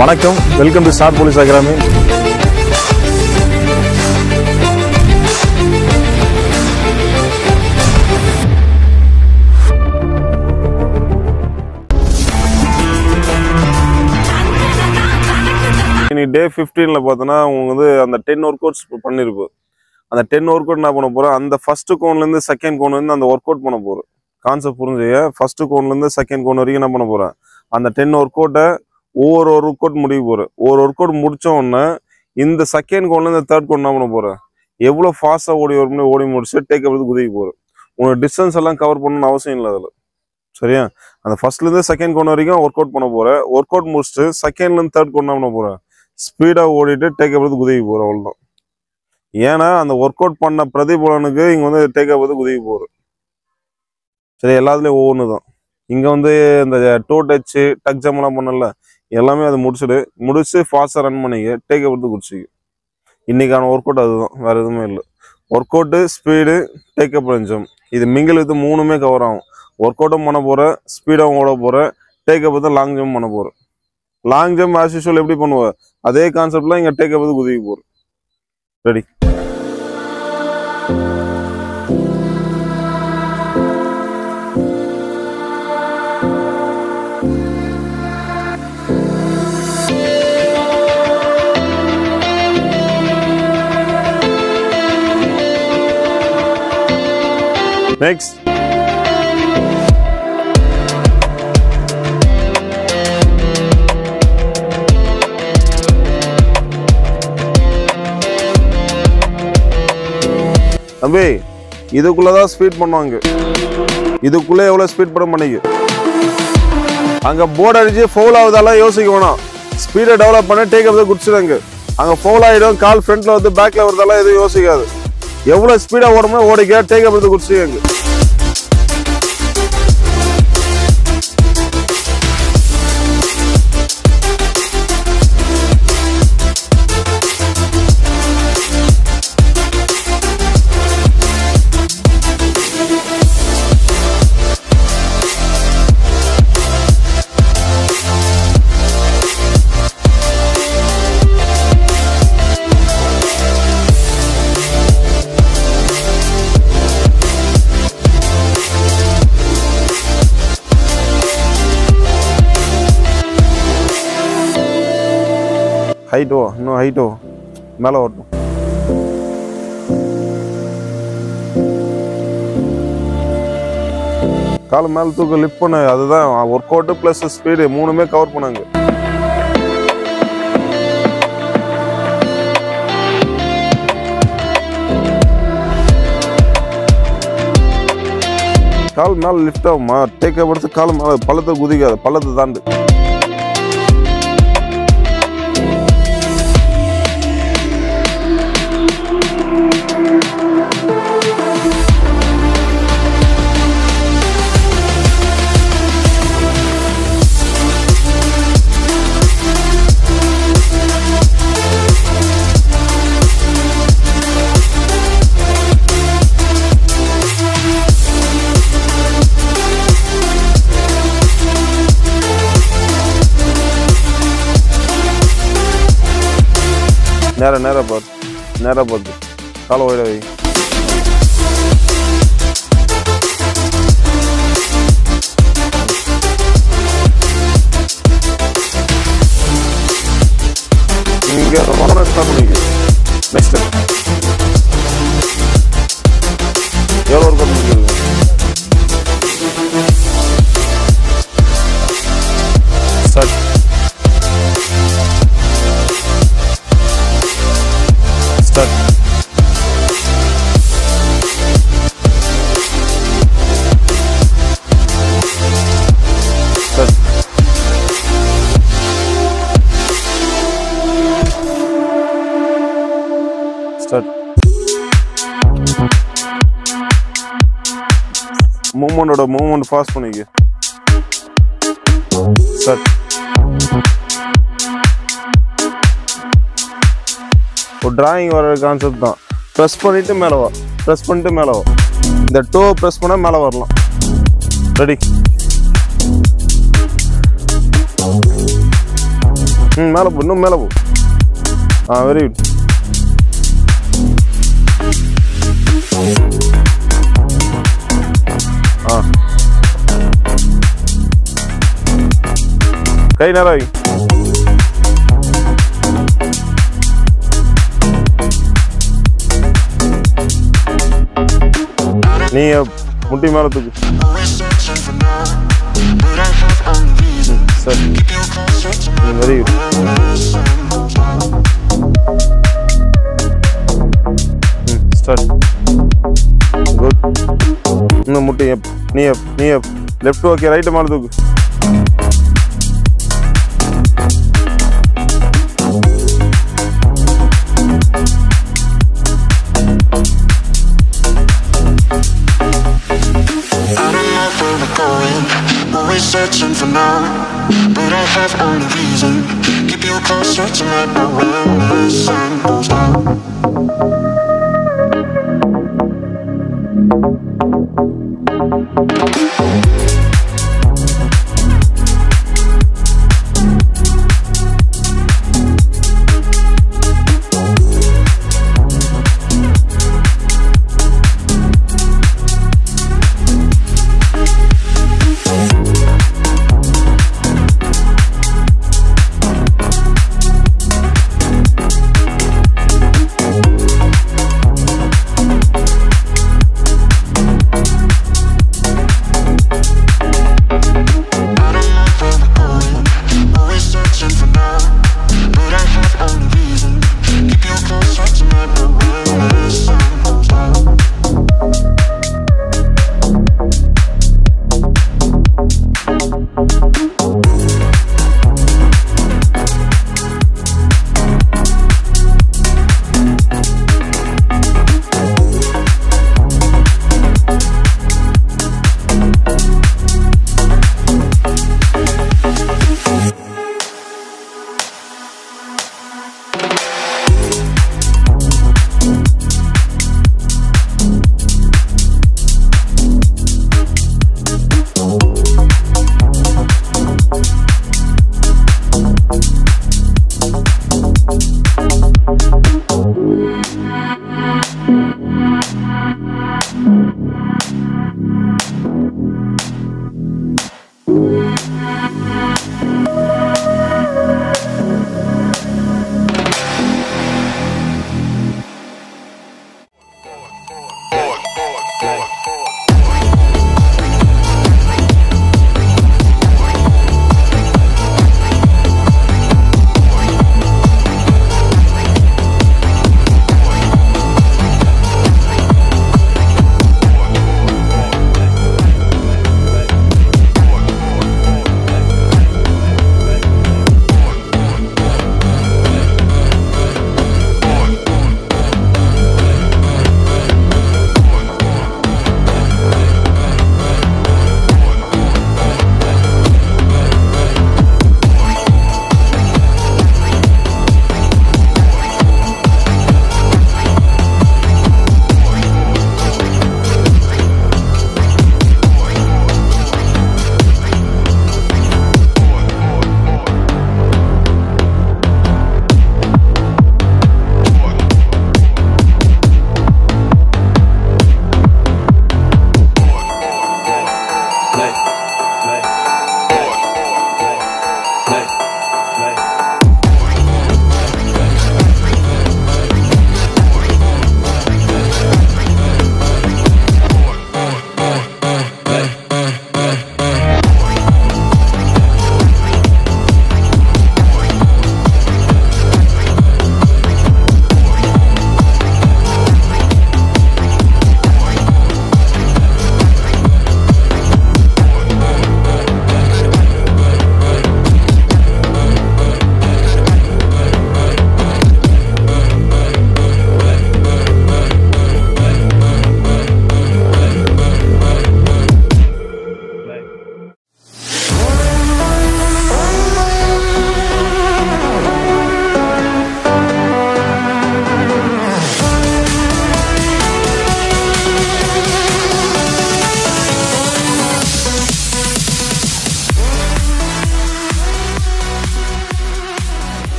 வணக்கம், welcome to star police academy. Day 15ல பார்த்தோன்னா உங்களுக்கு வந்து அந்த 10 ஒர்க் அவுட்ஸ் பண்ணியிருப்போம். அந்த 10 ஒர்க் அவுட் என்ன பண்ண போகிறோம், அந்த ஃபர்ஸ்ட் கோன்லேருந்து செகண்ட் கோன்லேருந்து அந்த ஒர்க் அவுட் பண்ண போகிறோம். கான்செப்ட் புரிஞ்சுக்க, ஃபர்ஸ்ட் கோன்லேருந்து செகண்ட் கோன் வரைக்கும் என்ன பண்ண போகிறேன், அந்த 10 ஒர்க் அவுட்டை ஒவ்வொரு ஒர்க் அவுட் முடிக்க போகிறேன். ஒரு ஒர்க் அவுட் முடிச்ச உடனே இந்த செகண்ட் கோன்லேருந்து தேர்ட் கோன் என்ன பண்ண போகிறேன், எவ்வளோ ஃபாஸ்ட்டாக ஓடி முடிச்சு டேக் அப் குதிக்க போகிறேன். உங்களுக்கு டிஸ்டன்ஸ் எல்லாம் கவர் பண்ணணும்னு அவசியம் இல்லை அதில். சரியா? அந்த ஃபர்ஸ்ட்லேருந்து செகண்ட் கோன் வரைக்கும் ஒர்க் அவுட் பண்ண போகிறேன். ஒர்க் அவுட் முடிச்சுட்டு செகண்ட்லேருந்து தேர்ட் கோன் என்ன பண்ண போகிறேன், ஸ்பீடாக ஓடிட்டு டேக் அப் குதிக்க போகிறோம். அவ்வளோதான். ஏன்னா அந்த ஒர்க் அவுட் பண்ண பிரதிபலனுக்கு இங்கே வந்து டேக் அப் குதிக்க போகிறோம். சரி, எல்லாத்துலேயும் ஒவ்வொன்று தான். இங்கே வந்து இந்த டோ டச்சு டக் ஜம்ப்லாம் பண்ணல, எல்லாமே அதை முடிச்சு ஃபாஸ்ட்டாக ரன் பண்ணிக்க டேக் அப் குடிச்சிக்க. இன்றைக்கான ஒர்க் அவுட் அதுதான், வேறு எதுவுமே இல்லை. Work out, speed, take up jump, இது மிங்கில் இது மூணுமே கவர் ஆகும். ஒர்க் அவுட்டும் பண்ண போகிறேன், ஸ்பீடாகவும் ஓட போகிறேன், டேக் அப் தான் லாங் ஜம்ப் பண்ண போகிறேன். லாங் ஜம்ப் ஆஸ் யூஷுவல் எப்படி பண்ணுவேன், அதே கான்செப்ட்லாம் இங்கே டேக் அப் குதிக்க போகிறேன். ரெடி? Next. தம்பி, இதுக்குள்ளதான் ஸ்பீட் பண்ணுவாங்க. இதுக்குள்ள எவ்வளவு ஸ்பீட் பண்ண பண்ணிக்க. அங்க போர்டு அடிச்சு ஃபவுல் ஆகுதாலாம் யோசிக்க வேணாம். ஸ்பீடை டெவலப் பண்ணி டேக் அப் குடிச்சிடுங்க. அங்க ஃபவுல் ஆயிடும், கால் ஃப்ரண்ட்ல வந்து பேக்ல வருதாலாம் எதுவும் யோசிக்காது. எவ்வளவு ஸ்பீடா ஓடணும் ஓடிக்க டேக் அப் குடிச்சிடுங்க. ஹைட் வா, இன்னும் ஹைட் வா, மேலே வரட்டும். கால் மேலே தூக்க லிஃப்ட் பண்ணு. அதுதான் ஒர்க் அவுட் பிளஸ் ஸ்பீடு மூணுமே கவர் பண்ணாங்க. கால் மேலே லிஃப்ட் ஆகுமா, டேக் அப் எடுத்து கால் மேலே பள்ளத்தை குதிக்காது, பள்ளத்தை தாண்டு. நேரா பார்த்து காலை ஓட வை. இங்கே ஸ்டார்ட் பண்ணிக்க. நெக்ஸ்ட் எவ்வளோ ஒர்க் அவுட் முடிக்கிறது? ஸ்டார்ட். மூவ்மெண்ட் ஃபாஸ்ட் பண்ணிக்க. ஸ்டார்ட். ஒரு டிராயிங் வர கான்செப்ட் தான். ப்ரெஸ் பண்ணிட்டு மேலே வா, ப்ரெஸ் பண்ணிட்டு மேலே வா. இந்த டோ ப்ரெஸ் பண்ணால் மேலே வரலாம். ரெடி? மேலே போ, இன்னும் மேலே போ. Very good. கை நேரம் வை. நீ முட்டி மேலே தூக்கு. சரி, வெரி குட். ஸ்டார்ட். குட். இன்னும் முட்டி நீ லெஃப்ட். ஓகே, ரைட்டு மேலே தூக்கு. Searching for now, but I have only reason. Keep you closer to my when the sun goes down.